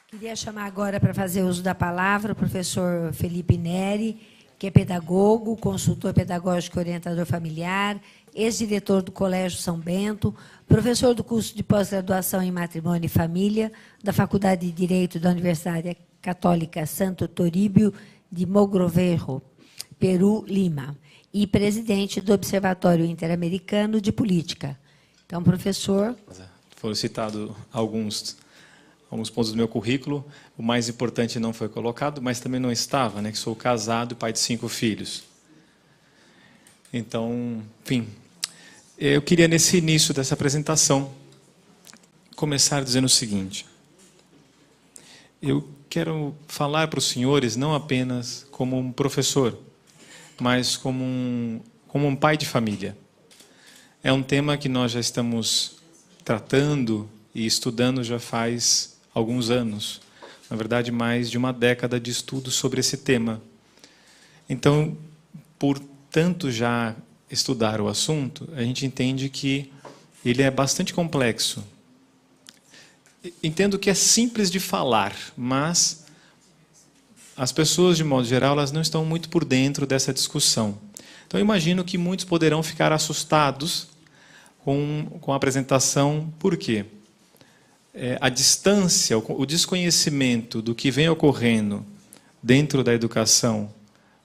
Queria chamar agora para fazer uso da palavra o professor Felipe Neri, que é pedagogo, consultor pedagógico e orientador familiar, ex-diretor do Colégio São Bento, professor do curso de pós-graduação em Matrimônio e Família, da Faculdade de Direito da Universidade Católica Santo Toribio de Mogrovejo, Peru, Lima, e presidente do Observatório Interamericano de Política. Então, professor... Foram citados alguns pontos do meu currículo. O mais importante não foi colocado, mas também não estava, né? Que sou casado e pai de 5 filhos. Então, enfim, eu queria, nesse início dessa apresentação, começar dizendo o seguinte. Eu quero falar para os senhores não apenas como um professor, mas como um pai de família. É um tema que nós já estamos tratando e estudando já faz alguns anos. Na verdade, mais de uma década de estudo sobre esse tema. Então, por tanto já estudar o assunto, a gente entende que ele é bastante complexo. Entendo que é simples de falar, mas as pessoas, de modo geral, elas não estão muito por dentro dessa discussão. Então, eu imagino que muitos poderão ficar assustados com a apresentação. Por quê? A distância, o desconhecimento do que vem ocorrendo dentro da educação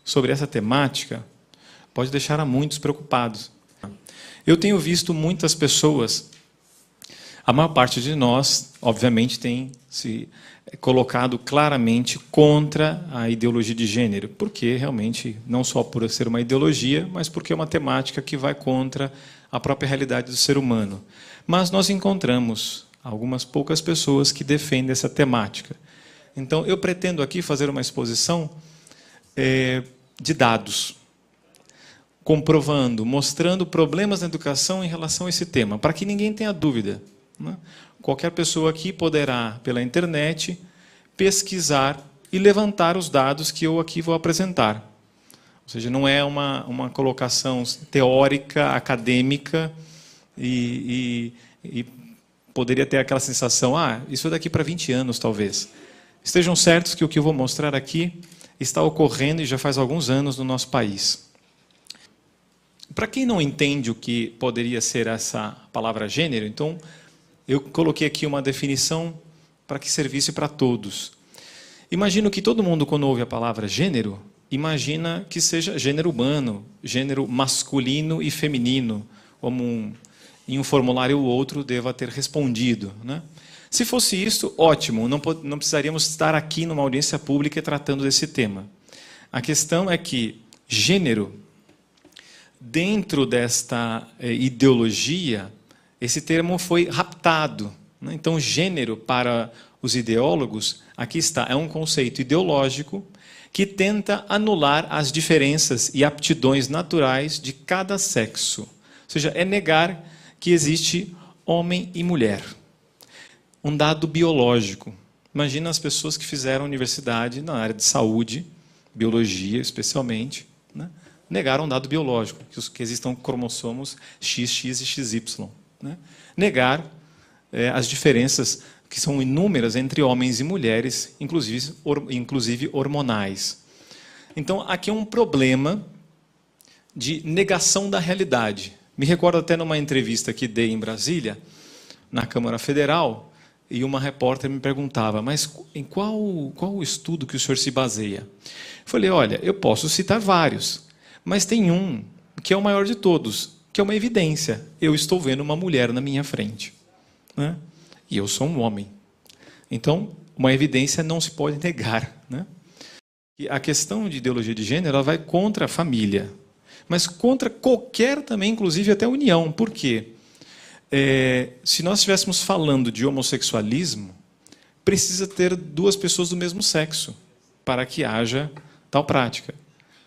sobre essa temática pode deixar a muitos preocupados. Eu tenho visto muitas pessoas, a maior parte de nós, obviamente, tem se colocado claramente contra a ideologia de gênero, porque realmente, não só por ser uma ideologia, mas porque é uma temática que vai contra a própria realidade do ser humano. Mas nós encontramos algumas poucas pessoas que defendem essa temática. Então, eu pretendo aqui fazer uma exposição de dados, comprovando, mostrando problemas na educação em relação a esse tema, para que ninguém tenha dúvida, né? Qualquer pessoa aqui poderá, pela internet, pesquisar e levantar os dados que eu aqui vou apresentar. Ou seja, não é uma colocação teórica, acadêmica e poderia ter aquela sensação, isso é daqui para 20 anos, talvez. Estejam certos que o que eu vou mostrar aqui está ocorrendo e já faz alguns anos no nosso país. Para quem não entende o que poderia ser essa palavra gênero, então, eu coloquei aqui uma definição para que servisse para todos. Imagino que todo mundo, quando ouve a palavra gênero, imagina que seja gênero humano, gênero masculino e feminino, como em um formulário ou outro deva ter respondido, né? Se fosse isso, ótimo, não precisaríamos estar aqui numa audiência pública tratando desse tema. A questão é que gênero, dentro desta ideologia, esse termo foi raptado, né? Então, gênero, para os ideólogos, aqui está, é um conceito ideológico que tenta anular as diferenças e aptidões naturais de cada sexo. Ou seja, é negar que existe homem e mulher. Um dado biológico. Imagina as pessoas que fizeram universidade na área de saúde, biologia especialmente, né? Negaram um dado biológico, que existam cromossomos XX e XY. Né? Negar as diferenças que são inúmeras entre homens e mulheres, inclusive hormonais. Então, aqui é um problema de negação da realidade. Me recordo até numa entrevista que dei em Brasília, na Câmara Federal, e uma repórter me perguntava, mas em qual o estudo que o senhor se baseia? Eu falei, olha, eu posso citar vários, mas tem um que é o maior de todos, que é uma evidência. Eu estou vendo uma mulher na minha frente, né? E eu sou um homem. Então, uma evidência não se pode negar, né? E a questão de ideologia de gênero ela vai contra a família, mas contra qualquer também, inclusive até união. Por quê? Se nós estivéssemos falando de homossexualismo, precisa ter 2 pessoas do mesmo sexo para que haja tal prática,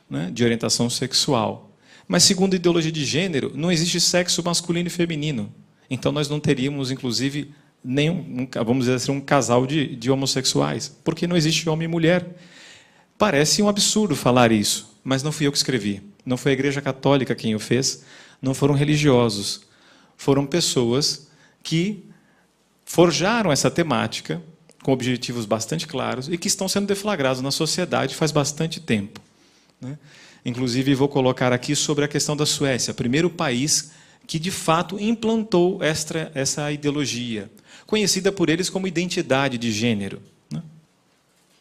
né, de orientação sexual. Mas, segundo a ideologia de gênero, não existe sexo masculino e feminino. Então, nós não teríamos, inclusive, vamos dizer assim, um casal de homossexuais, porque não existe homem e mulher. Parece um absurdo falar isso, mas não fui eu que escrevi. Não foi a Igreja Católica quem o fez, não foram religiosos. Foram pessoas que forjaram essa temática com objetivos bastante claros e que estão sendo deflagrados na sociedade faz bastante tempo, né? Inclusive, vou colocar aqui sobre a questão da Suécia, primeiro país que, de fato, implantou essa ideologia, conhecida por eles como identidade de gênero, né?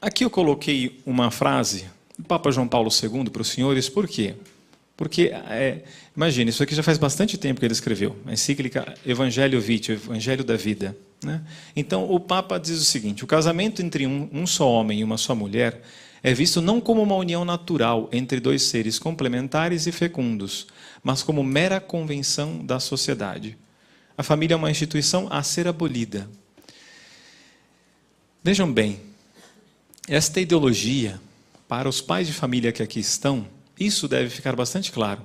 Aqui eu coloquei uma frase do Papa João Paulo II para os senhores, por quê? Porque, imagine, isso aqui já faz bastante tempo que ele escreveu, a encíclica Evangelio Vitae, Evangelho da Vida, né? Então, o Papa diz o seguinte: o casamento entre um só homem e uma só mulher é visto não como uma união natural entre dois seres complementares e fecundos, mas como mera convenção da sociedade. A família é uma instituição a ser abolida. Vejam bem, esta ideologia, para os pais de família que aqui estão, isso deve ficar bastante claro,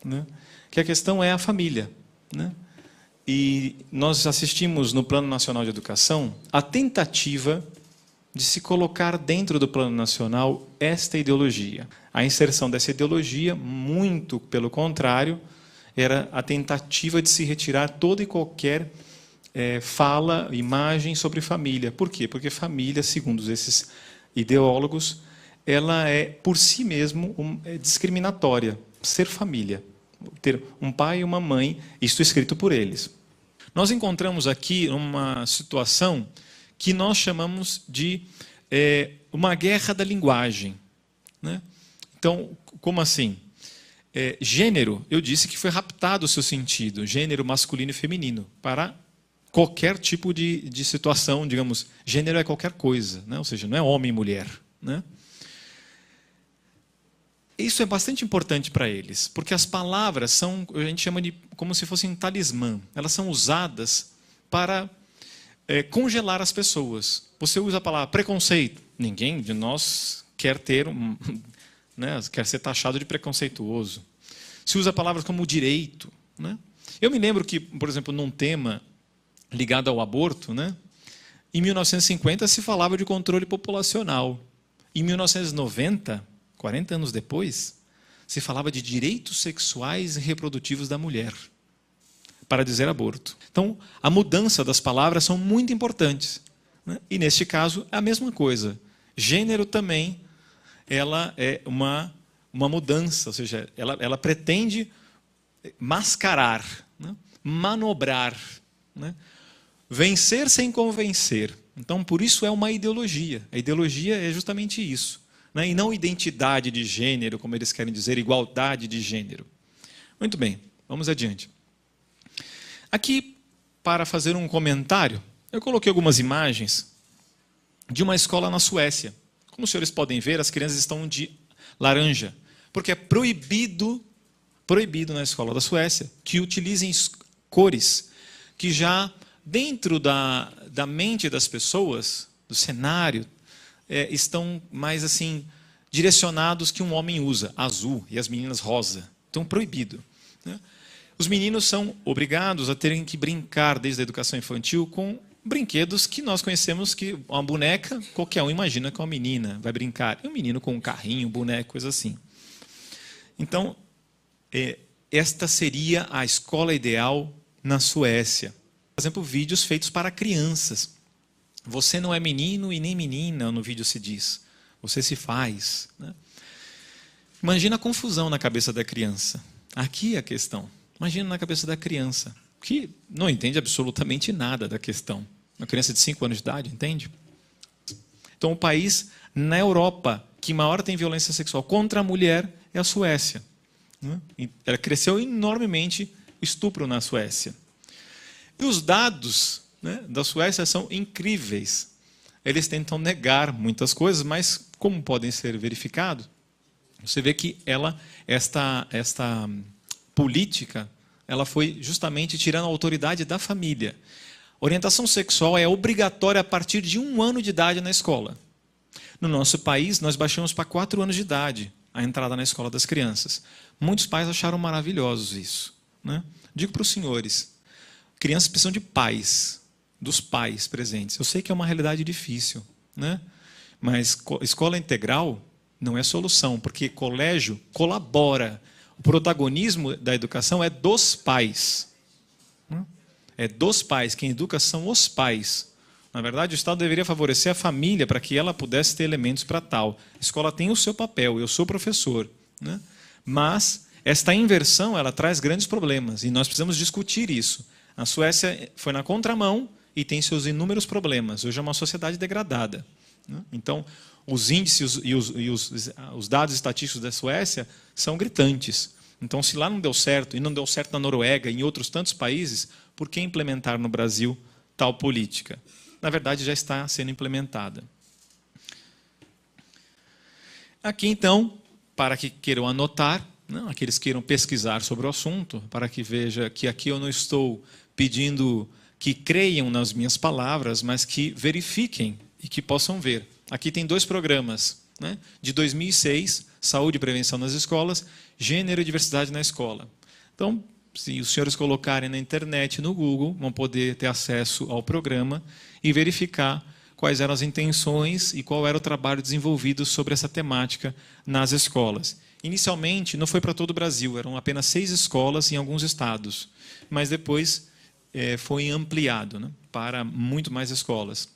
né? Que a questão é a família, né? E nós assistimos no Plano Nacional de Educação a tentativa de se colocar dentro do Plano Nacional esta ideologia. A inserção dessa ideologia, muito pelo contrário, era a tentativa de se retirar toda e qualquer fala, imagem sobre família. Por quê? Porque família, segundo esses ideólogos, ela é, por si mesmo, discriminatória. Ser família. Ter um pai e uma mãe, isto escrito por eles. Nós encontramos aqui uma situação que nós chamamos de uma guerra da linguagem, né? Então, como assim? Gênero, eu disse que foi raptado o seu sentido, gênero masculino e feminino, para qualquer tipo de situação, digamos, gênero é qualquer coisa, né? Ou seja, não é homem e mulher, né? Isso é bastante importante para eles, porque as palavras são, a gente chama de como se fossem um talismã, elas são usadas para congelar as pessoas. Você usa a palavra preconceito. Ninguém de nós quer ter né, quer ser taxado de preconceituoso. Se usa palavras como direito, né? Eu me lembro que, por exemplo, num tema ligado ao aborto, né, em 1950 se falava de controle populacional. Em 1990, 40 anos depois, se falava de direitos sexuais e reprodutivos da mulher, para dizer aborto. Então, a mudança das palavras são muito importantes, né? E, neste caso, a mesma coisa. Gênero também, ela é uma mudança, ou seja, ela pretende mascarar, né? Manobrar, né? Vencer sem convencer. Então, por isso é uma ideologia. A ideologia é justamente isso, né? E não identidade de gênero, como eles querem dizer, igualdade de gênero. Muito bem, vamos adiante. Aqui, para fazer um comentário, eu coloquei algumas imagens de uma escola na Suécia. Como os senhores podem ver, as crianças estão de laranja, porque é proibido na escola da Suécia que utilizem cores que já, dentro da mente das pessoas, do cenário, estão mais assim direcionados que um homem usa, azul, e as meninas rosa. Então, proibido, né? Os meninos são obrigados a terem que brincar desde a educação infantil com brinquedos que nós conhecemos, que uma boneca, qualquer um imagina que uma menina vai brincar. E um menino com um carrinho, um boneco, coisa assim. Então, esta seria a escola ideal na Suécia. Por exemplo, vídeos feitos para crianças. Você não é menino e nem menina, no vídeo se diz. Você se faz, né? Imagina a confusão na cabeça da criança. Aqui é a questão. Imagina na cabeça da criança, que não entende absolutamente nada da questão. Uma criança de 5 anos de idade, entende? Então, o país na Europa que maior tem violência sexual contra a mulher é a Suécia, né? Ela cresceu enormemente estupro na Suécia. E os dados, né, da Suécia são incríveis. Eles tentam negar muitas coisas, mas como podem ser verificados, você vê que esta política, ela foi justamente tirando a autoridade da família. Orientação sexual é obrigatória a partir de 1 ano de idade na escola. No nosso país, nós baixamos para 4 anos de idade a entrada na escola das crianças. Muitos pais acharam maravilhosos isso, né? Digo para os senhores, crianças precisam de pais, dos pais presentes. Eu sei que é uma realidade difícil, né? Mas escola integral não é solução, porque colégio colabora. O protagonismo da educação é dos pais. É dos pais. Quem educa são os pais. Na verdade, o Estado deveria favorecer a família para que ela pudesse ter elementos para tal. A escola tem o seu papel, eu sou professor, né? Mas esta inversão ela traz grandes problemas e nós precisamos discutir isso. A Suécia foi na contramão e tem seus inúmeros problemas. Hoje é uma sociedade degradada, né? Então, os índices e os dados estatísticos da Suécia são gritantes. Então, se lá não deu certo, e não deu certo na Noruega e em outros tantos países, por que implementar no Brasil tal política? Na verdade, já está sendo implementada. Aqui, então, para que queiram anotar, não, aqueles que queiram pesquisar sobre o assunto, para que veja que aqui eu não estou pedindo que creiam nas minhas palavras, mas que verifiquem e que possam ver. Aqui tem 2 programas, né? De 2006, Saúde e Prevenção nas Escolas, Gênero e Diversidade na Escola. Então, se os senhores colocarem na internet, no Google, vão poder ter acesso ao programa e verificar quais eram as intenções e qual era o trabalho desenvolvido sobre essa temática nas escolas. Inicialmente, não foi para todo o Brasil, eram apenas 6 escolas em alguns estados, mas depois foi ampliado, né, para muito mais escolas,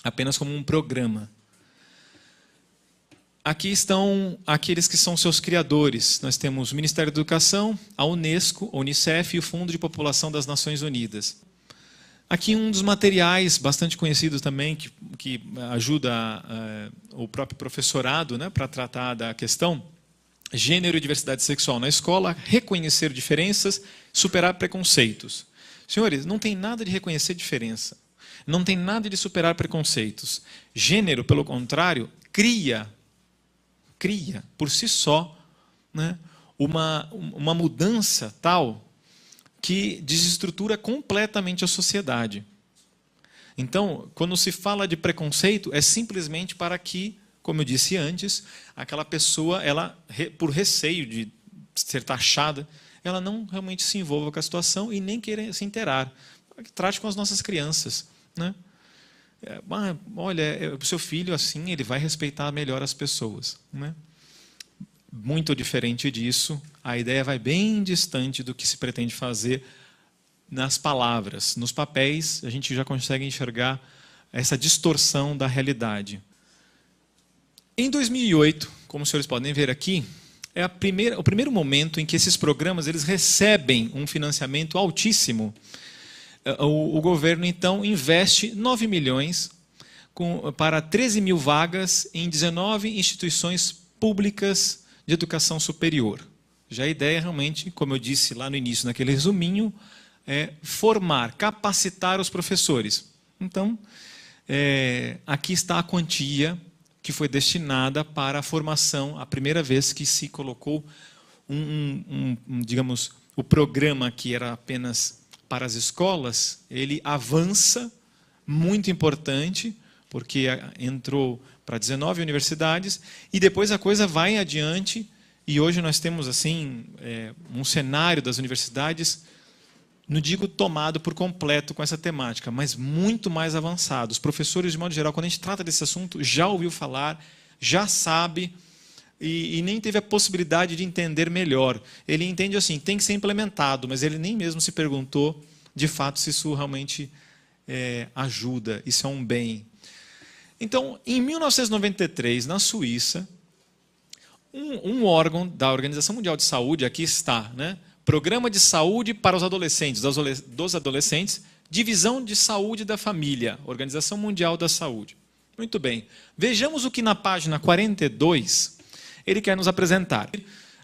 apenas como um programa. Aqui estão aqueles que são seus criadores. Nós temos o Ministério da Educação, a Unesco, a Unicef e o Fundo de População das Nações Unidas. Aqui um dos materiais bastante conhecidos também, que ajuda o próprio professorado, né, para tratar da questão, Gênero e Diversidade Sexual na Escola, reconhecer diferenças, superar preconceitos. Senhores, não tem nada de reconhecer diferença, não tem nada de superar preconceitos. Gênero, pelo contrário, cria por si só, né, uma mudança tal que desestrutura completamente a sociedade. Então, quando se fala de preconceito, é simplesmente para que, como eu disse antes, aquela pessoa, ela, por receio de ser taxada, ela não realmente se envolva com a situação e nem queira se inteirar. Trate com as nossas crianças, né? Olha, o seu filho, assim, ele vai respeitar melhor as pessoas, né? Muito diferente disso, a ideia vai bem distante do que se pretende fazer nas palavras. Nos papéis, a gente já consegue enxergar essa distorção da realidade. Em 2008, como os senhores podem ver aqui, é o primeiro momento em que esses programas eles recebem um financiamento altíssimo. O governo, então, investe 9 milhões para 13 mil vagas em 19 instituições públicas de educação superior. Já a ideia realmente, como eu disse lá no início, naquele resuminho, é formar, capacitar os professores. Então, aqui está a quantia que foi destinada para a formação, a primeira vez que se colocou digamos, o programa que era apenas para as escolas, ele avança, muito importante, porque entrou para 19 universidades, e depois a coisa vai adiante, e hoje nós temos assim um cenário das universidades, não digo tomado por completo com essa temática, mas muito mais avançado. Os professores, de modo geral, quando a gente trata desse assunto, já ouviu falar, já sabe, e nem teve a possibilidade de entender melhor. Ele entende assim, tem que ser implementado, mas ele nem mesmo se perguntou, de fato, se isso realmente ajuda, isso é um bem. Então, em 1993, na Suíça, um órgão da Organização Mundial de Saúde, aqui está, né? Programa de Saúde para os Adolescentes, dos Adolescentes, Divisão de Saúde da Família, Organização Mundial da Saúde. Muito bem. Vejamos o que na página 42 ele quer nos apresentar.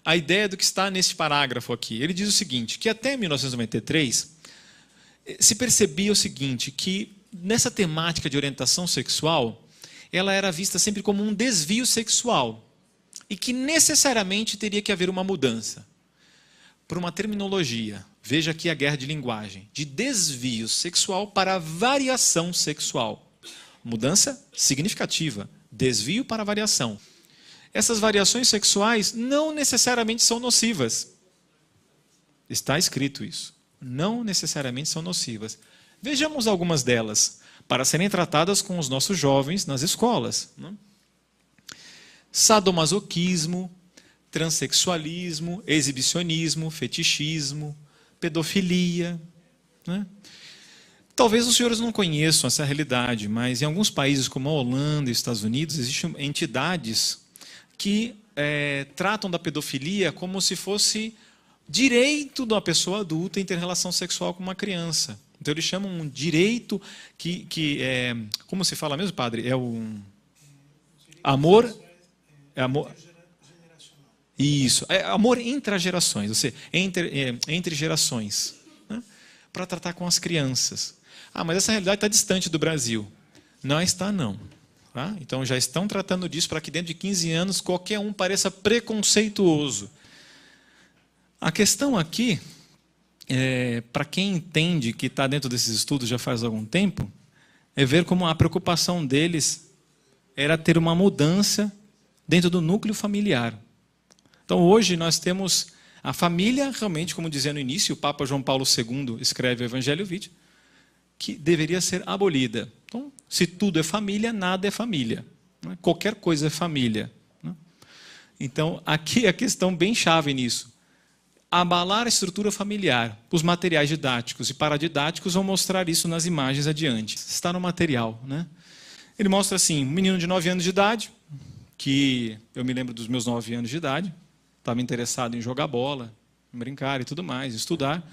A ideia do que está nesse parágrafo aqui. Ele diz o seguinte, que até 1993 se percebia o seguinte, que nessa temática de orientação sexual, ela era vista sempre como um desvio sexual e que necessariamente teria que haver uma mudança. Por uma terminologia, veja aqui a guerra de linguagem, de desvio sexual para variação sexual. Mudança significativa, desvio para variação. Essas variações sexuais não necessariamente são nocivas. Está escrito isso. Não necessariamente são nocivas. Vejamos algumas delas, para serem tratadas com os nossos jovens nas escolas. Sadomasoquismo, transexualismo, exibicionismo, fetichismo, pedofilia. Talvez os senhores não conheçam essa realidade, mas em alguns países como a Holanda e Estados Unidos existem entidades que tratam da pedofilia como se fosse direito de uma pessoa adulta em ter relação sexual com uma criança. Então eles chamam um direito que é, como se fala mesmo, padre? É o amor, amor. Isso, é amor intragerações, ou seja, entre gerações, né? Para tratar com as crianças. Ah, mas essa realidade está distante do Brasil. Não está, não. Tá? Então já estão tratando disso para que dentro de 15 anos qualquer um pareça preconceituoso. A questão aqui, para quem entende que está dentro desses estudos já faz algum tempo, é ver como a preocupação deles era ter uma mudança dentro do núcleo familiar. Então hoje nós temos a família, realmente, como dizia no início, o Papa João Paulo II escreve o Evangelho Vitae, que deveria ser abolida. Então, se tudo é família, nada é família. Né? Qualquer coisa é família. Né? Então, aqui é a questão bem chave nisso. Abalar a estrutura familiar. Os materiais didáticos e paradidáticos vão mostrar isso nas imagens adiante. Está no material. Né? Ele mostra assim, um menino de 9 anos de idade, que eu me lembro dos meus 9 anos de idade, estava interessado em jogar bola, em brincar e tudo mais, estudar.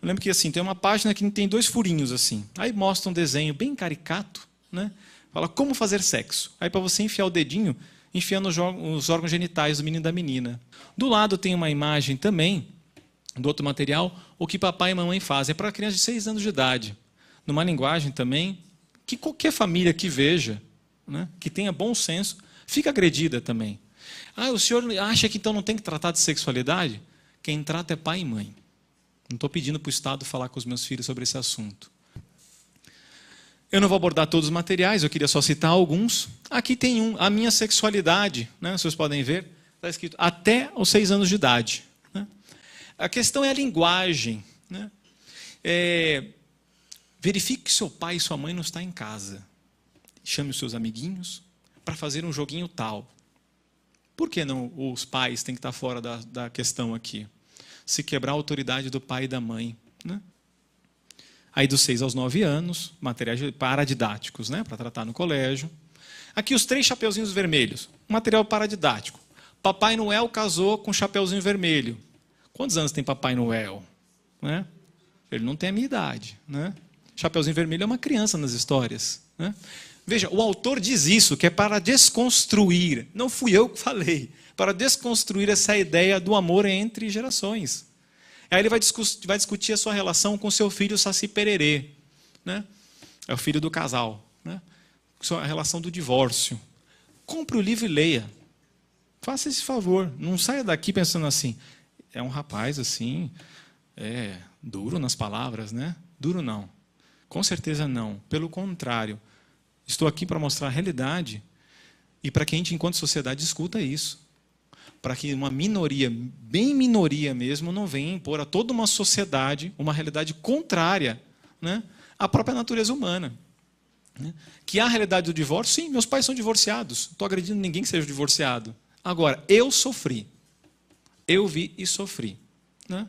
Eu lembro que assim, tem uma página que tem 2 furinhos assim. Aí mostra um desenho bem caricato, né? Fala como fazer sexo. Aí para você enfiar o dedinho, enfiando os órgãos genitais do menino e da menina. Do lado tem uma imagem também, do outro material, o que papai e mamãe fazem. É para criança de 6 anos de idade. Numa linguagem também, que qualquer família que veja, né, que tenha bom senso, fica agredida também. Ah, o senhor acha que então não tem que tratar de sexualidade? Quem trata é pai e mãe. Não estou pedindo para o Estado falar com os meus filhos sobre esse assunto. Eu não vou abordar todos os materiais, eu queria só citar alguns. Aqui tem a minha sexualidade, né? Vocês podem ver, está escrito até os 6 anos de idade. Né? A questão é a linguagem. Né? Verifique que seu pai e sua mãe não estão em casa. Chame os seus amiguinhos para fazer um joguinho tal. Por que não os pais têm que estar fora da questão aqui? Se quebrar a autoridade do pai e da mãe. Né? Aí dos 6 aos 9 anos, materiais paradidáticos, né? Para tratar no colégio. Aqui os 3 chapeuzinhos vermelhos, material paradidático. Papai Noel casou com chapeuzinho vermelho. Quantos anos tem Papai Noel? Né? Ele não tem a minha idade. Né? Chapeuzinho vermelho é uma criança nas histórias. Né? Veja, o autor diz isso, que é para desconstruir. Não fui eu que falei. Para desconstruir essa ideia do amor entre gerações. Aí ele vai discutir a sua relação com seu filho Saci Pererê. Né? É o filho do casal. Né? A relação do divórcio. Compre o livro e leia. Faça esse favor. Não saia daqui pensando assim, é um rapaz assim, duro nas palavras, né? Duro não. Com certeza não. Pelo contrário. Estou aqui para mostrar a realidade e para que a gente, enquanto sociedade, discuta isso. Para que uma minoria, bem minoria mesmo, não venha impor a toda uma sociedade uma realidade contrária, né, à própria natureza humana. Né? Que há a realidade do divórcio, sim, meus pais são divorciados, não estou agredindo ninguém que seja divorciado. Agora, eu sofri, eu vi e sofri. Né?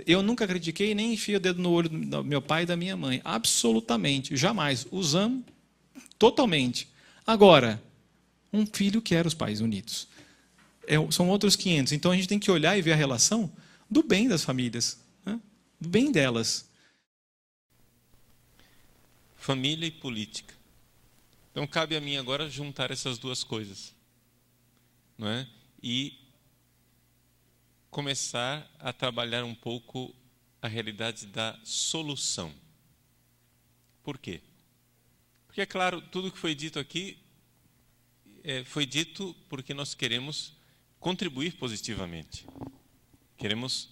Eu nunca critiquei nem enfiei o dedo no olho do meu pai e da minha mãe, absolutamente, jamais, os amo totalmente. Agora, um filho quer os pais unidos. São outros 500. Então, a gente tem que olhar e ver a relação do bem das famílias, né? Do bem delas. Família e política. Então, cabe a mim agora juntar essas duas coisas. Não é? E começar a trabalhar um pouco a realidade da solução. Por quê? Porque, é claro, tudo que foi dito aqui foi dito porque nós queremos contribuir positivamente. Queremos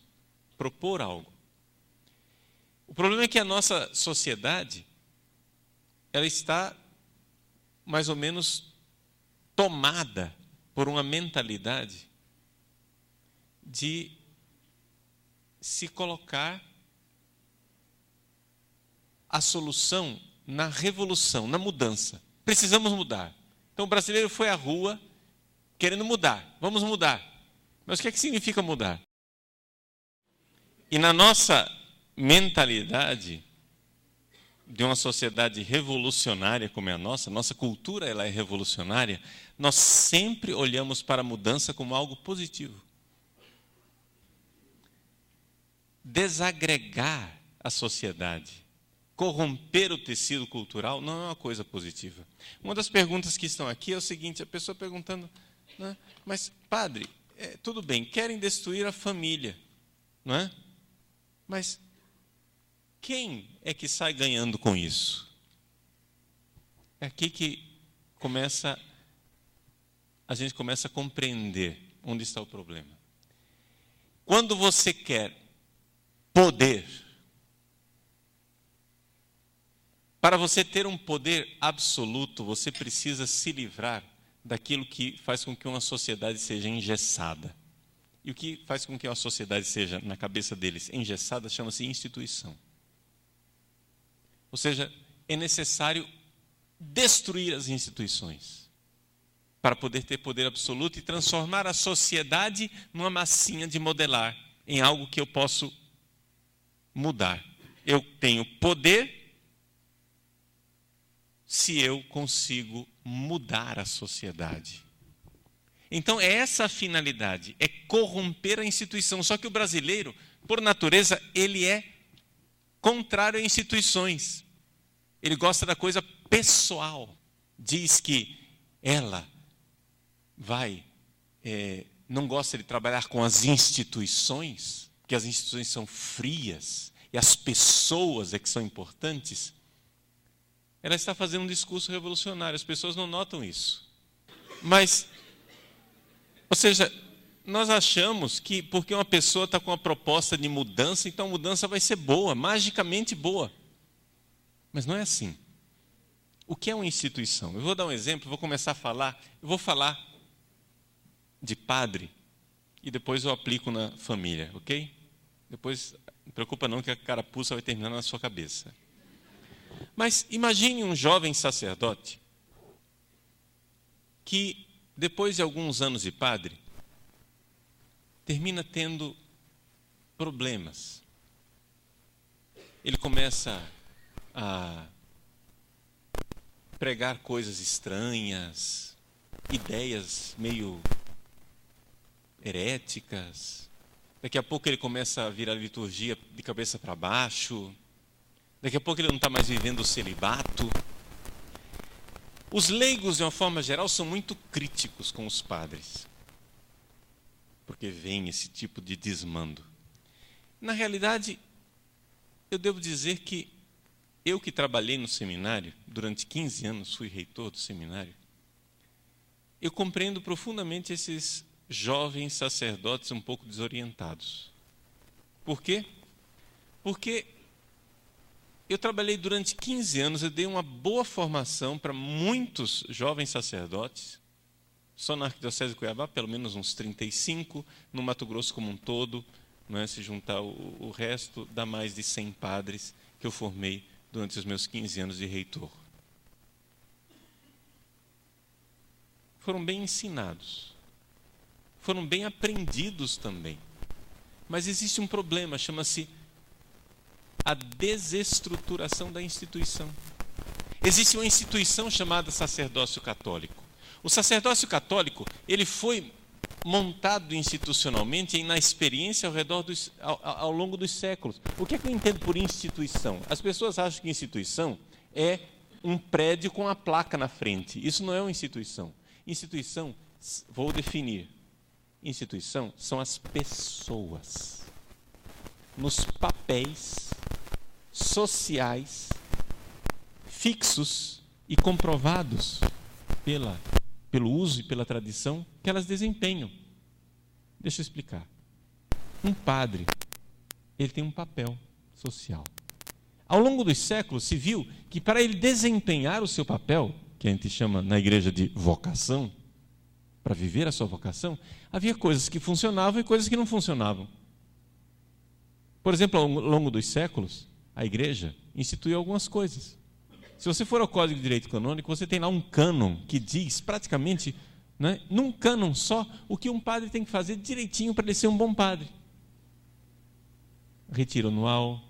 propor algo. O problema é que a nossa sociedade ela está mais ou menos tomada por uma mentalidade de se colocar a solução na revolução, na mudança. Precisamos mudar. Então o brasileiro foi à rua querendo mudar. Vamos mudar. Mas o que é que significa mudar? E na nossa mentalidade, de uma sociedade revolucionária como é a nossa cultura ela é revolucionária, nós sempre olhamos para a mudança como algo positivo. Desagregar a sociedade, corromper o tecido cultural não é uma coisa positiva. Uma das perguntas que estão aqui é o seguinte, a pessoa perguntando, né, mas padre, tudo bem, querem destruir a família, não é? Mas quem é que sai ganhando com isso? É aqui que a gente começa a compreender onde está o problema. Quando você quer poder, para você ter um poder absoluto, você precisa se livrar daquilo que faz com que uma sociedade seja engessada. E o que faz com que uma sociedade seja, na cabeça deles, engessada, chama-se instituição. Ou seja, é necessário destruir as instituições para poder ter poder absoluto e transformar a sociedade numa massinha de modelar, em algo que eu posso mudar. Eu tenho poder se eu consigo mudar a sociedade. Então, é essa a finalidade, é corromper a instituição. Só que o brasileiro, por natureza, ele é contrário a instituições. Ele gosta da coisa pessoal. Diz que ela não gosta de trabalhar com as instituições, porque as instituições são frias e as pessoas é que são importantes. Ela está fazendo um discurso revolucionário, as pessoas não notam isso. Mas, ou seja, nós achamos que porque uma pessoa está com uma proposta de mudança, então a mudança vai ser boa, magicamente boa. Mas não é assim. O que é uma instituição? Eu vou dar um exemplo, vou começar a falar, eu vou falar de padre e depois eu aplico na família, ok? Depois, não preocupa não que a carapuça vai terminar na sua cabeça. Mas imagine um jovem sacerdote que, depois de alguns anos de padre, termina tendo problemas. Ele começa a pregar coisas estranhas, ideias meio heréticas. Daqui a pouco ele começa a virar liturgia de cabeça para baixo. Daqui a pouco ele não está mais vivendo o celibato. Os leigos, de uma forma geral, são muito críticos com os padres, porque vem esse tipo de desmando. Na realidade, eu devo dizer que eu que trabalhei no seminário, durante 15 anos fui reitor do seminário, eu compreendo profundamente esses jovens sacerdotes um pouco desorientados. Por quê? Porque eu trabalhei durante 15 anos, eu dei uma boa formação para muitos jovens sacerdotes, só na Arquidiocese de Cuiabá, pelo menos uns 35, no Mato Grosso como um todo, não é? Se juntar o resto, dá mais de 100 padres que eu formei durante os meus 15 anos de reitor. Foram bem ensinados, foram bem aprendidos também. Mas existe um problema, chama-se a desestruturação da instituição. Existe uma instituição chamada sacerdócio católico. O sacerdócio católico, ele foi montado institucionalmente na experiência ao longo dos séculos. O que é que eu entendo por instituição? As pessoas acham que instituição é um prédio com a placa na frente. Isso não é uma instituição. Instituição, vou definir. Instituição são as pessoas nos papéis sociais fixos e comprovados pelo uso e pela tradição que elas desempenham. Deixa eu explicar. Um padre, ele tem um papel social. Ao longo dos séculos se viu que para ele desempenhar o seu papel, que a gente chama na igreja de vocação, para viver a sua vocação, havia coisas que funcionavam e coisas que não funcionavam. Por exemplo, ao longo dos séculos, a igreja instituiu algumas coisas. Se você for ao Código de Direito Canônico, você tem lá um cânon que diz praticamente, né, num cânon só, o que um padre tem que fazer direitinho para ele ser um bom padre. Retiro anual,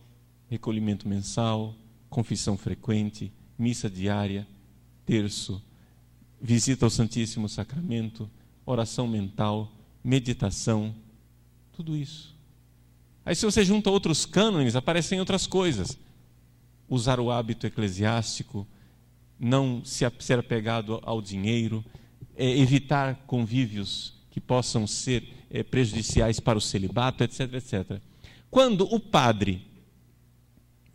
recolhimento mensal, confissão frequente, missa diária, terço, visita ao Santíssimo Sacramento, oração mental, meditação, tudo isso. Aí se você junta outros cânones, aparecem outras coisas. Usar o hábito eclesiástico, não ser apegado ao dinheiro, evitar convívios que possam ser prejudiciais para o celibato, etc, etc. Quando o padre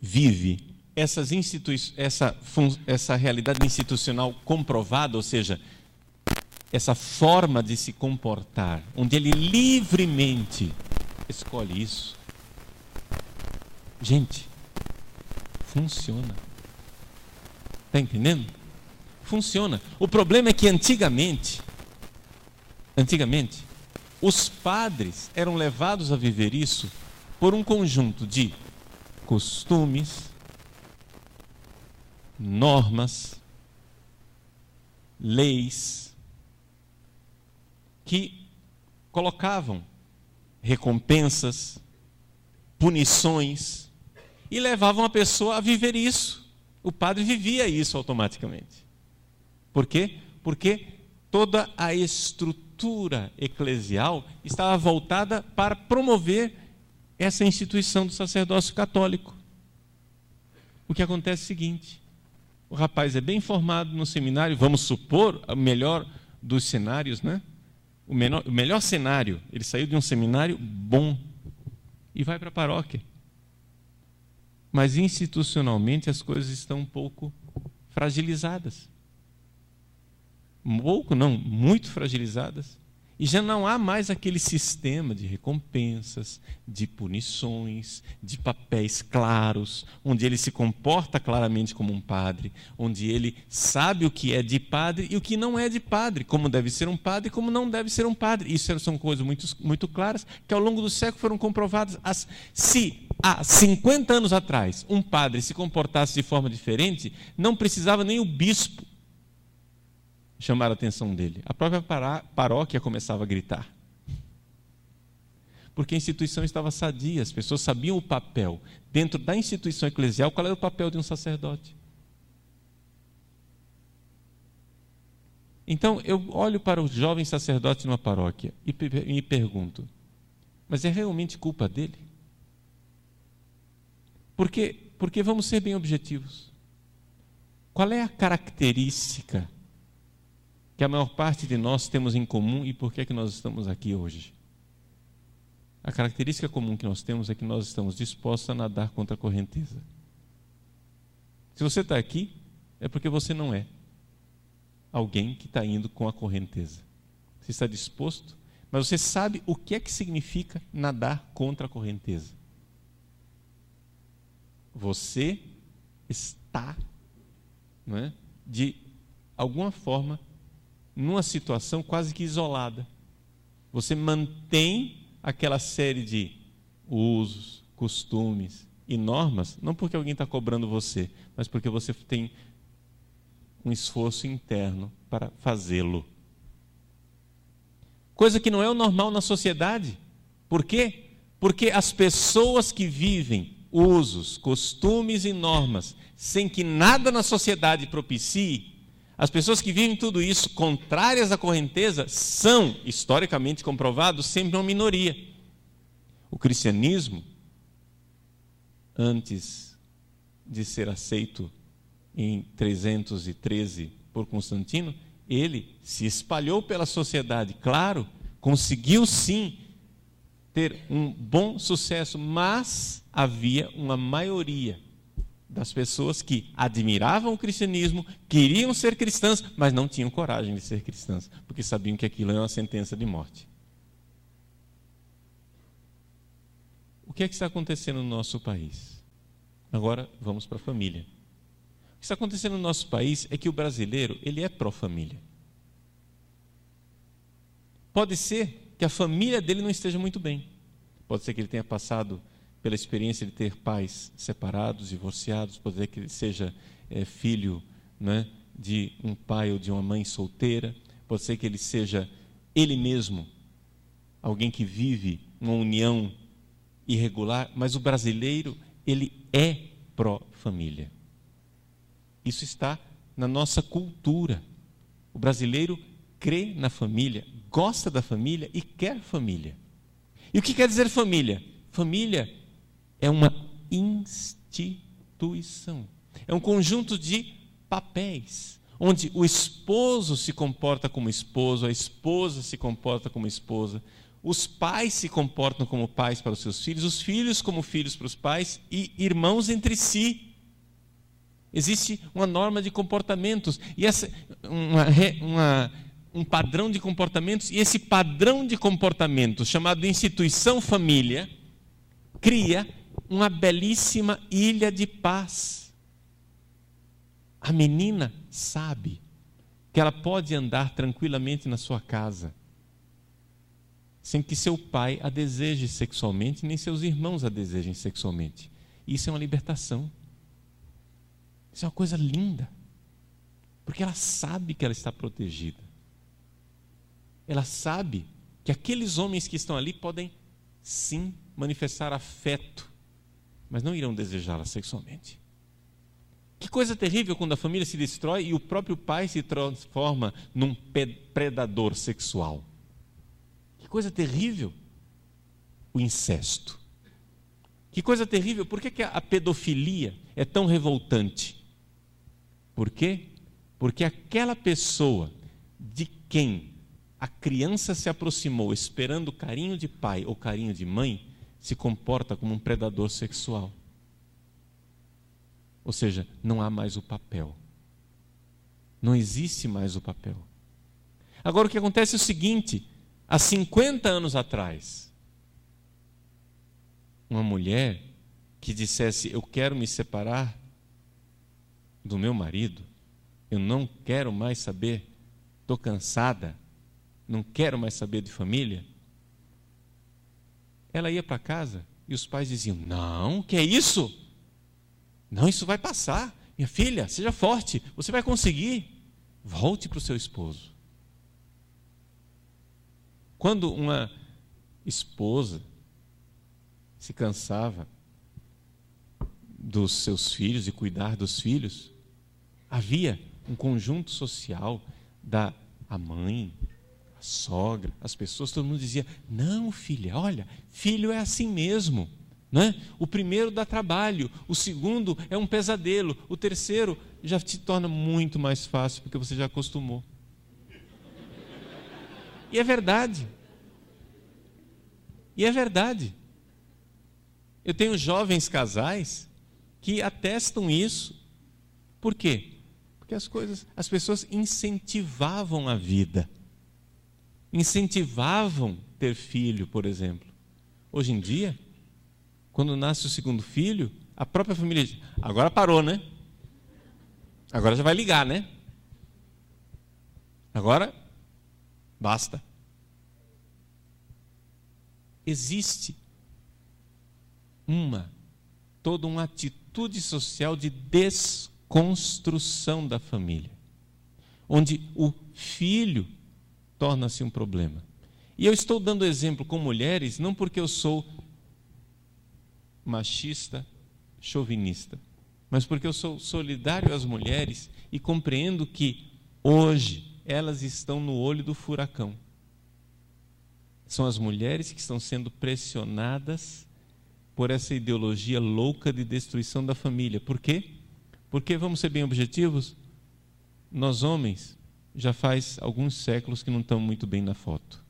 vive essa realidade institucional comprovada, ou seja, essa forma de se comportar, onde ele livremente escolhe isso, gente, funciona. Está entendendo? Funciona. O problema é que antigamente, os padres eram levados a viver isso por um conjunto de costumes, normas, leis, que colocavam recompensas, punições, e levavam a pessoa a viver isso. O padre vivia isso automaticamente. Por quê? Porque toda a estrutura eclesial estava voltada para promover essa instituição do sacerdócio católico. O que acontece é o seguinte: o rapaz é bem formado no seminário, vamos supor, o melhor dos cenários, né? O melhor cenário, ele saiu de um seminário bom e vai para a paróquia. Mas institucionalmente as coisas estão um pouco fragilizadas. Pouco não, muito fragilizadas. E já não há mais aquele sistema de recompensas, de punições, de papéis claros, onde ele se comporta claramente como um padre, onde ele sabe o que é de padre e o que não é de padre, como deve ser um padre e como não deve ser um padre. Isso são coisas muito claras que ao longo do século foram comprovadas. Se há 50 anos atrás um padre se comportasse de forma diferente, não precisava nem o bispo chamar a atenção dele. A própria paróquia começava a gritar. Porque a instituição estava sadia, as pessoas sabiam o papel. Dentro da instituição eclesial, qual era o papel de um sacerdote? Então, eu olho para o jovem sacerdote numa paróquia e me pergunto, mas é realmente culpa dele? Porque vamos ser bem objetivos. Qual é a característica que a maior parte de nós temos em comum e por que é que nós estamos aqui hoje? A característica comum que nós temos é que nós estamos dispostos a nadar contra a correnteza. Se você está aqui, é porque você não é alguém que está indo com a correnteza. Você está disposto, mas você sabe o que é que significa nadar contra a correnteza. Você está, não é, de alguma forma, numa situação quase que isolada. Você mantém aquela série de usos, costumes e normas, não porque alguém está cobrando você, mas porque você tem um esforço interno para fazê-lo. Coisa que não é o normal na sociedade. Por quê? Porque as pessoas que vivem usos, costumes e normas sem que nada na sociedade propicie, as pessoas que vivem tudo isso contrárias à correnteza são, historicamente comprovado, sempre uma minoria. O cristianismo, antes de ser aceito em 313 por Constantino, ele se espalhou pela sociedade, claro, conseguiu sim ter um bom sucesso, mas havia uma maioria das pessoas que admiravam o cristianismo, queriam ser cristãs, mas não tinham coragem de ser cristãs, porque sabiam que aquilo era uma sentença de morte. O que é que está acontecendo no nosso país? Agora vamos para a família. O que está acontecendo no nosso país é que o brasileiro, ele é pró-família. Pode ser que a família dele não esteja muito bem. Pode ser que ele tenha passado pela experiência de ter pais separados, divorciados, pode ser que ele seja filho, né, de um pai ou de uma mãe solteira, pode ser que ele seja ele mesmo, alguém que vive uma união irregular, mas o brasileiro, ele é pró-família. Isso está na nossa cultura. O brasileiro crê na família, gosta da família e quer família. E o que quer dizer família? Família é uma instituição. É um conjunto de papéis, onde o esposo se comporta como esposo, a esposa se comporta como esposa, os pais se comportam como pais para os seus filhos, os filhos como filhos para os pais e irmãos entre si. Existe uma norma de comportamentos e um padrão de comportamentos, e esse padrão de comportamentos, chamado instituição família, cria uma belíssima ilha de paz. A menina sabe que ela pode andar tranquilamente na sua casa, sem que seu pai a deseje sexualmente, nem seus irmãos a desejem sexualmente. Isso é uma libertação. Isso é uma coisa linda, porque ela sabe que ela está protegida. Ela sabe que aqueles homens que estão ali podem, sim, manifestar afeto, mas não irão desejá-la sexualmente. Que coisa terrível quando a família se destrói e o próprio pai se transforma num predador sexual. Que coisa terrível o incesto. Que coisa terrível, por que a pedofilia é tão revoltante? Por quê? Porque aquela pessoa de quem a criança se aproximou esperando carinho de pai ou carinho de mãe, se comporta como um predador sexual. Ou seja, não há mais o papel. Não existe mais o papel. Agora o que acontece é o seguinte: há 50 anos atrás, uma mulher que dissesse: eu quero me separar do meu marido, eu não quero mais saber, estou cansada, não quero mais saber de família, ela ia para casa e os pais diziam: não, que é isso? Não, isso vai passar. Minha filha, seja forte, você vai conseguir. Volte para o seu esposo. Quando uma esposa se cansava dos seus filhos e cuidar dos filhos, havia um conjunto social a mãe, a sogra, as pessoas, todo mundo dizia: não, filha, olha, filho é assim mesmo, não é? O primeiro dá trabalho, o segundo é um pesadelo, o terceiro já te torna muito mais fácil porque você já acostumou. E é verdade. E é verdade. Eu tenho jovens casais que atestam isso. Por quê? Porque as pessoas incentivavam a vida. Incentivavam ter filho, por exemplo. Hoje em dia, quando nasce o segundo filho, a própria família diz: agora parou, né? Agora já vai ligar, né? Agora, basta. Existe toda uma atitude social de desconstrução da família, onde o filho torna-se um problema. E eu estou dando exemplo com mulheres, não porque eu sou machista, chauvinista, mas porque eu sou solidário às mulheres e compreendo que hoje elas estão no olho do furacão. São as mulheres que estão sendo pressionadas por essa ideologia louca de destruição da família. Por quê? Porque, vamos ser bem objetivos, nós homens já faz alguns séculos que não estamos muito bem na foto.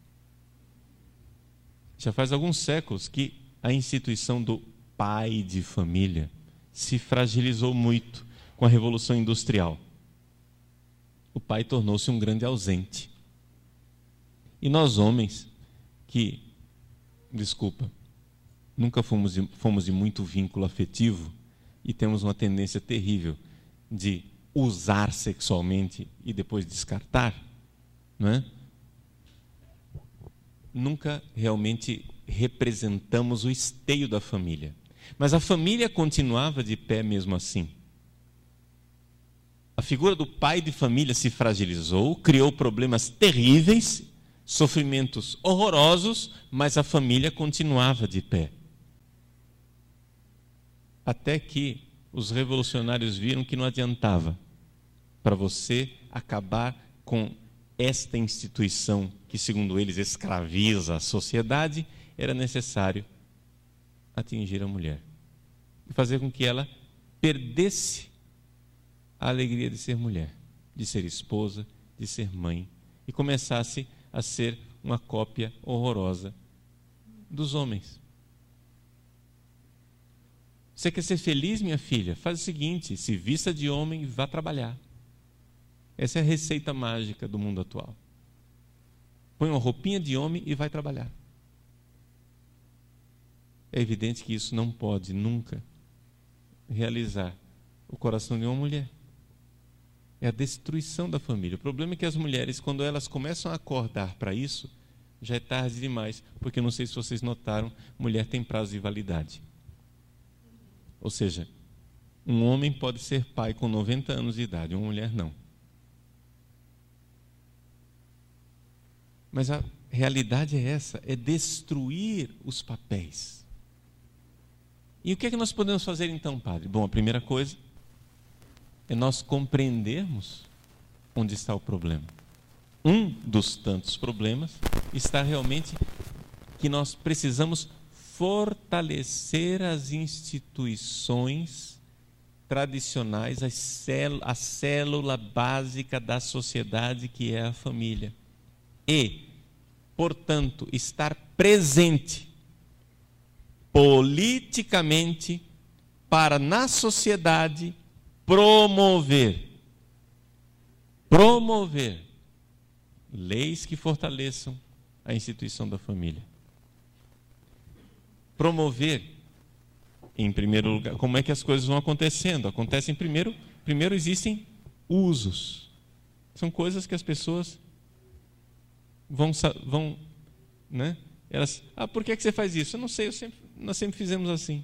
Já faz alguns séculos que a instituição do pai de família se fragilizou muito com a Revolução Industrial. O pai tornou-se um grande ausente. E nós homens, que, nunca fomos de muito vínculo afetivo e temos uma tendência terrível de usar sexualmente e depois descartar, não é? Nunca realmente representamos o esteio da família. Mas a família continuava de pé mesmo assim. A figura do pai de família se fragilizou, criou problemas terríveis, sofrimentos horrorosos, mas a família continuava de pé. Até que os revolucionários viram que não adiantava para você acabar com esta instituição que, segundo eles, escraviza a sociedade, era necessário atingir a mulher e fazer com que ela perdesse a alegria de ser mulher, de ser esposa, de ser mãe, e começasse a ser uma cópia horrorosa dos homens. Você quer ser feliz, minha filha? Faz o seguinte, se vista de homem e vá trabalhar. Essa é a receita mágica do mundo atual. Põe uma roupinha de homem e vai trabalhar. É evidente que isso não pode nunca realizar o coração de uma mulher. É a destruição da família. O problema é que as mulheres, quando elas começam a acordar para isso, já é tarde demais, porque não sei se vocês notaram, mulher tem prazo de validade. Ou seja, um homem pode ser pai com 90 anos de idade, uma mulher não. Mas a realidade é essa, é destruir os papéis. E o que é que nós podemos fazer então, padre? Bom, a primeira coisa é nós compreendermos onde está o problema. Um dos tantos problemas está realmente que nós precisamos fortalecer as instituições tradicionais, a célula básica da sociedade, que é a família. E, portanto, estar presente politicamente para, na sociedade, promover leis que fortaleçam a instituição da família. Promover, em primeiro lugar, como é que as coisas vão acontecendo? Acontecem primeiro existem usos. São coisas que as pessoas vão né? Elas, por que você faz isso? Eu não sei, nós sempre fizemos assim.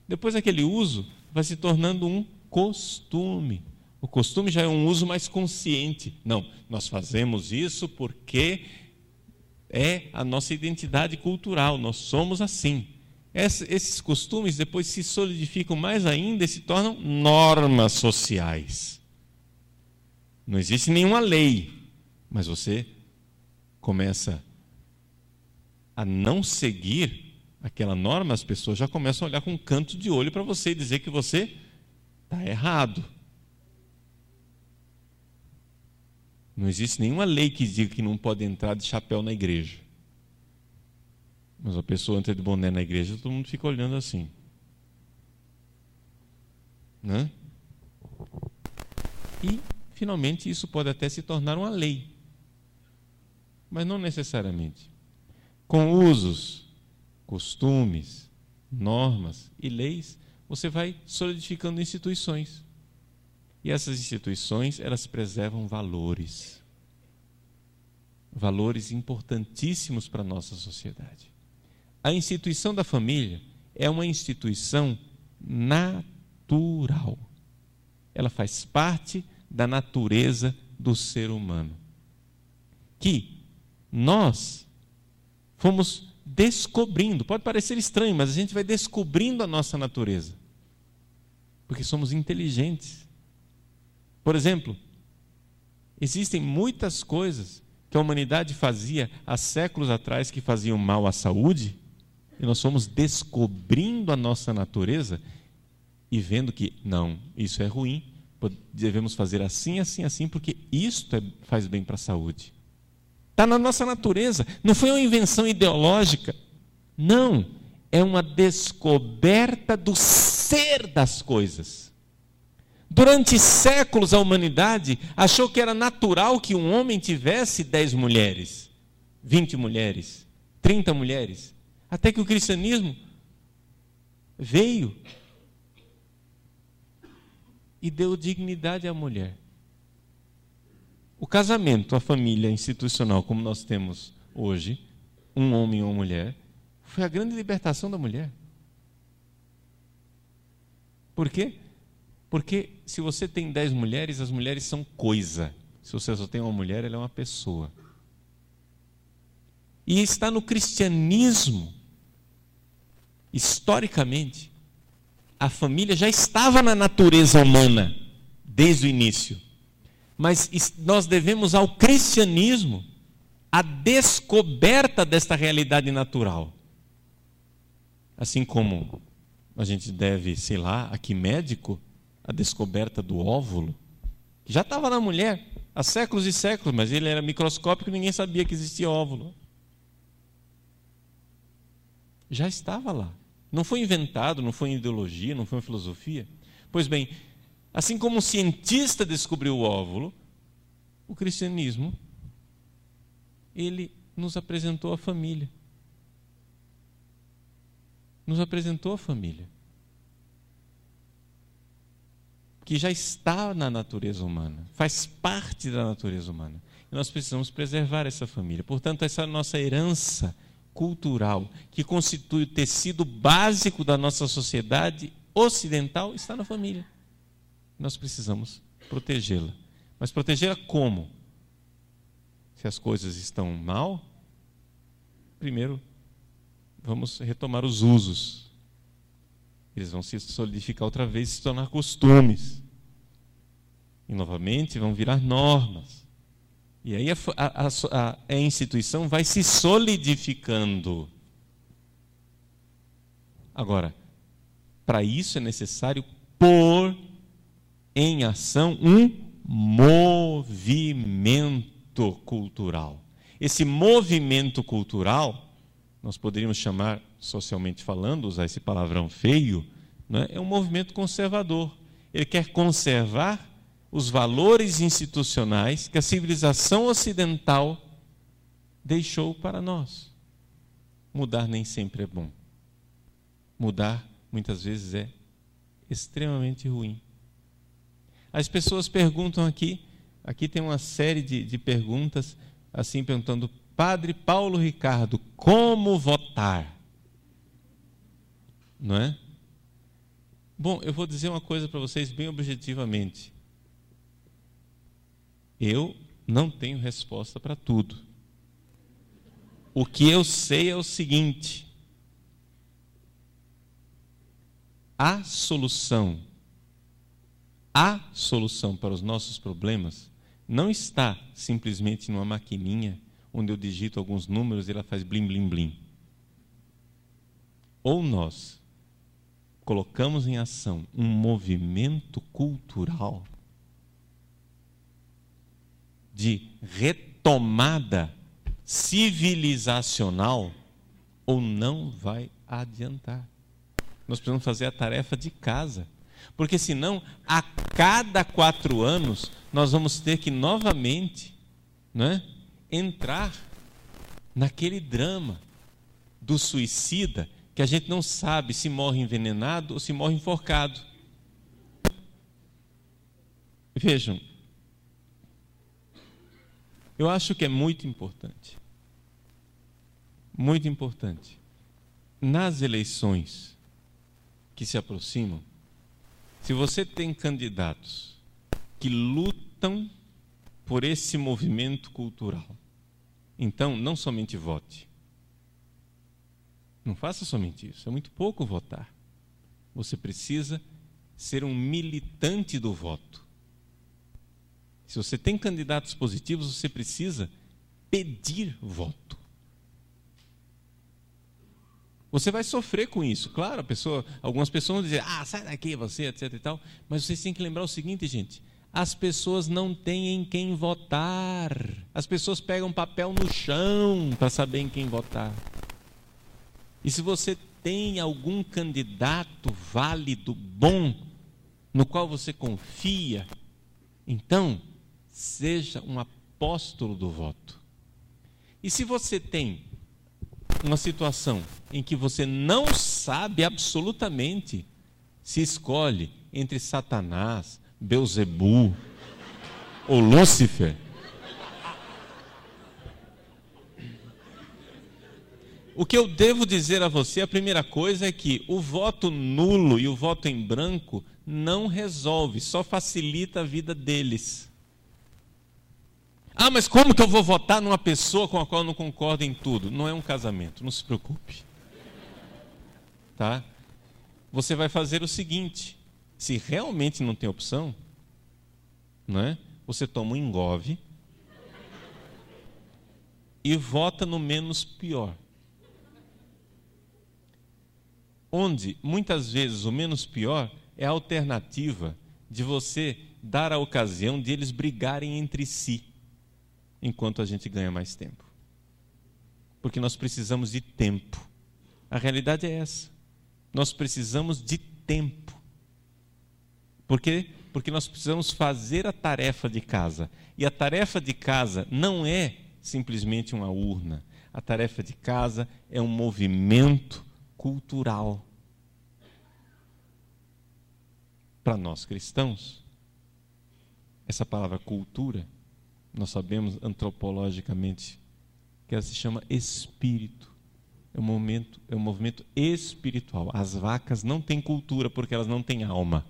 Depois aquele uso vai se tornando um costume. O costume já é um uso mais consciente. Não, nós fazemos isso porque é a nossa identidade cultural, nós somos assim. Esses costumes depois se solidificam mais ainda e se tornam normas sociais. Não existe nenhuma lei, mas você começa a não seguir aquela norma, as pessoas já começam a olhar com um canto de olho para você e dizer que você está errado. Não existe nenhuma lei que diga que não pode entrar de chapéu na igreja. Mas a pessoa entra de boné na igreja, todo mundo fica olhando assim. Né? E, finalmente, isso pode até se tornar uma lei. Mas não necessariamente. Com usos, costumes, normas e leis, você vai solidificando instituições. E essas instituições, elas preservam valores. Valores importantíssimos para a nossa sociedade. A instituição da família é uma instituição natural. Ela faz parte da natureza do ser humano. Que nós fomos descobrindo, pode parecer estranho, mas a gente vai descobrindo a nossa natureza. Porque somos inteligentes. Por exemplo, existem muitas coisas que a humanidade fazia há séculos atrás que faziam mal à saúde, e nós fomos descobrindo a nossa natureza e vendo que, não, isso é ruim, devemos fazer assim, assim, assim, porque isto faz bem para a saúde. Está na nossa natureza, não foi uma invenção ideológica, não, é uma descoberta do ser das coisas. Durante séculos a humanidade achou que era natural que um homem tivesse 10 mulheres, 20 mulheres, 30 mulheres, até que o cristianismo veio e deu dignidade à mulher. O casamento, a família institucional como nós temos hoje, um homem e uma mulher, foi a grande libertação da mulher. Por quê? Porque se você tem 10 mulheres, as mulheres são coisa. Se você só tem uma mulher, ela é uma pessoa. E está no cristianismo, historicamente, a família já estava na natureza humana, desde o início. Mas nós devemos ao cristianismo a descoberta desta realidade natural. Assim como a gente deve, sei lá, aqui médico, a descoberta do óvulo, que já estava na mulher há séculos e séculos, mas ele era microscópico e ninguém sabia que existia óvulo. Já estava lá. Não foi inventado, não foi em ideologia, não foi em filosofia. Pois bem, assim como um cientista descobriu o óvulo, o cristianismo, ele nos apresentou a família. Nos apresentou a família. Que já está na natureza humana, faz parte da natureza humana. E nós precisamos preservar essa família. Portanto, essa nossa herança cultural, que constitui o tecido básico da nossa sociedade ocidental, está na família. Nós precisamos protegê-la. Mas protegê-la como? Se as coisas estão mal, primeiro vamos retomar os usos. Eles vão se solidificar outra vez e se tornar costumes. E novamente vão virar normas. E aí a instituição vai se solidificando. Agora, para isso é necessário pôr em ação um movimento cultural. Esse movimento cultural, nós poderíamos chamar, socialmente falando, usar esse palavrão feio, né? É um movimento conservador. Ele quer conservar os valores institucionais que a civilização ocidental deixou para nós. Mudar nem sempre é bom. Mudar, muitas vezes, é extremamente ruim. As pessoas perguntam aqui tem uma série de perguntas, assim, perguntando: Padre Paulo Ricardo, como votar? Não é? Bom, eu vou dizer uma coisa para vocês bem objetivamente. Eu não tenho resposta para tudo. O que eu sei é o seguinte: a solução para os nossos problemas não está simplesmente numa maquininha onde eu digito alguns números e ela faz blim, blim, blim. Ou nós colocamos em ação um movimento cultural de retomada civilizacional, ou não vai adiantar. Nós precisamos fazer a tarefa de casa, porque senão, a cada 4 anos, nós vamos ter que novamente, né, entrar naquele drama do suicida, que a gente não sabe se morre envenenado ou se morre enforcado. Vejam, eu acho que é muito importante, nas eleições que se aproximam, se você tem candidatos que lutam por esse movimento cultural, então não somente vote. Não faça somente isso, é muito pouco votar. Você precisa ser um militante do voto. Se você tem candidatos positivos, você precisa pedir voto. Você vai sofrer com isso, claro, algumas pessoas vão dizer: sai daqui você, etc e tal, mas vocês têm que lembrar o seguinte, gente: as pessoas não têm em quem votar. As pessoas pegam papel no chão para saber em quem votar. E se você tem algum candidato válido, bom, no qual você confia, então seja um apóstolo do voto. E se você tem uma situação em que você não sabe absolutamente se escolhe entre Satanás, Belzebu ou Lúcifer, o que eu devo dizer a você, a primeira coisa é que o voto nulo e o voto em branco não resolve, só facilita a vida deles. Mas como que eu vou votar numa pessoa com a qual eu não concordo em tudo? Não é um casamento, não se preocupe. Tá? Você vai fazer o seguinte: se realmente não tem opção, não é? Você toma um engove e vota no menos pior. Onde, muitas vezes, o menos pior é a alternativa de você dar a ocasião de eles brigarem entre si, enquanto a gente ganha mais tempo. Porque nós precisamos de tempo. A realidade é essa. Nós precisamos de tempo. Por quê? Porque nós precisamos fazer a tarefa de casa. E a tarefa de casa não é simplesmente uma urna. A tarefa de casa é um movimento cultural. Para nós cristãos, essa palavra cultura, nós sabemos antropologicamente que ela se chama espírito. É um movimento espiritual. As vacas não têm cultura porque elas não têm alma.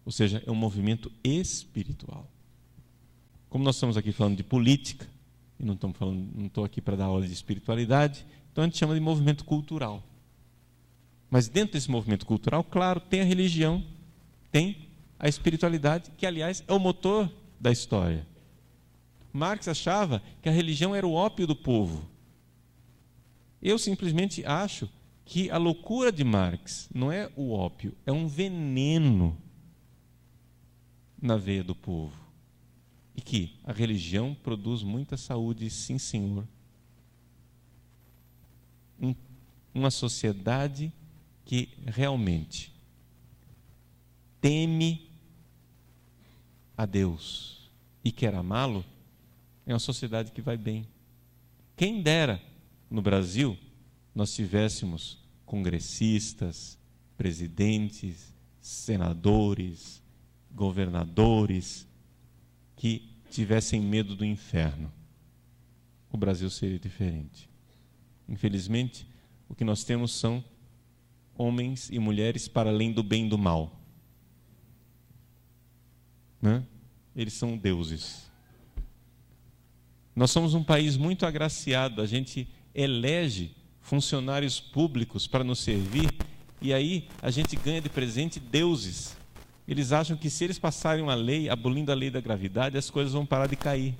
Ou seja, é um movimento espiritual. Como nós estamos aqui falando de política, e não estou aqui para dar aula de espiritualidade, então a gente chama de movimento cultural. Mas dentro desse movimento cultural, claro, tem a religião, tem a espiritualidade, que aliás é o motor da história. Marx achava que a religião era o ópio do povo. Eu simplesmente acho que a loucura de Marx não é o ópio, é um veneno na veia do povo. E que a religião produz muita saúde, sim, senhor. Uma sociedade que realmente teme a Deus e quer amá-lo, é uma sociedade que vai bem. Quem dera no Brasil nós tivéssemos congressistas, presidentes, senadores, governadores que tivessem medo do inferno. O Brasil seria diferente. Infelizmente, o que nós temos são homens e mulheres para além do bem e do mal. Né? Eles são deuses. Nós somos um país muito agraciado, a gente elege funcionários públicos para nos servir e aí a gente ganha de presente deuses. Eles acham que se eles passarem uma lei, abolindo a lei da gravidade, as coisas vão parar de cair.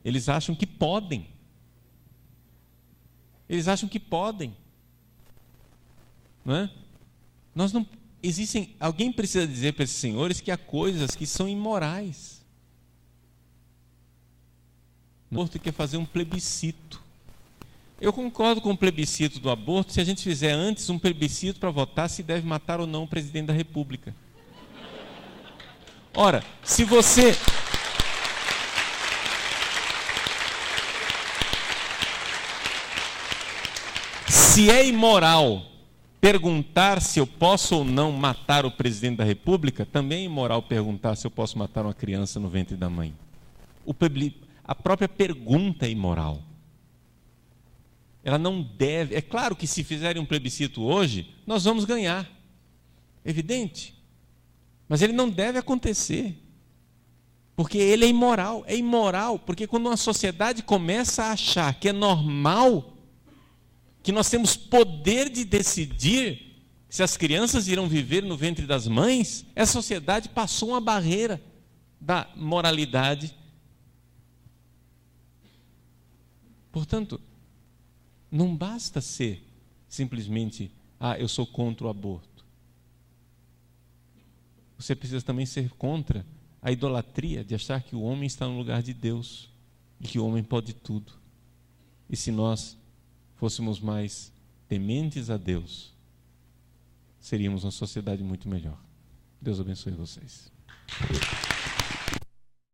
Eles acham que podem. Eles acham que podem. Não é? Alguém precisa dizer para esses senhores que há coisas que são imorais. O aborto quer fazer um plebiscito. Eu concordo com o plebiscito do aborto se a gente fizer antes um plebiscito para votar se deve matar ou não o presidente da República. Ora, se você... Se é imoral perguntar se eu posso ou não matar o presidente da República, também é imoral perguntar se eu posso matar uma criança no ventre da mãe. A própria pergunta é imoral. Ela não deve... É claro que se fizerem um plebiscito hoje, nós vamos ganhar. Evidente. Mas ele não deve acontecer. Porque ele é imoral. É imoral, porque quando uma sociedade começa a achar que é normal, que nós temos poder de decidir se as crianças irão viver no ventre das mães, essa sociedade passou uma barreira da moralidade. Portanto, não basta ser simplesmente, eu sou contra o aborto. Você precisa também ser contra a idolatria de achar que o homem está no lugar de Deus e que o homem pode tudo. E se nós fôssemos mais tementes a Deus, seríamos uma sociedade muito melhor. Deus abençoe vocês.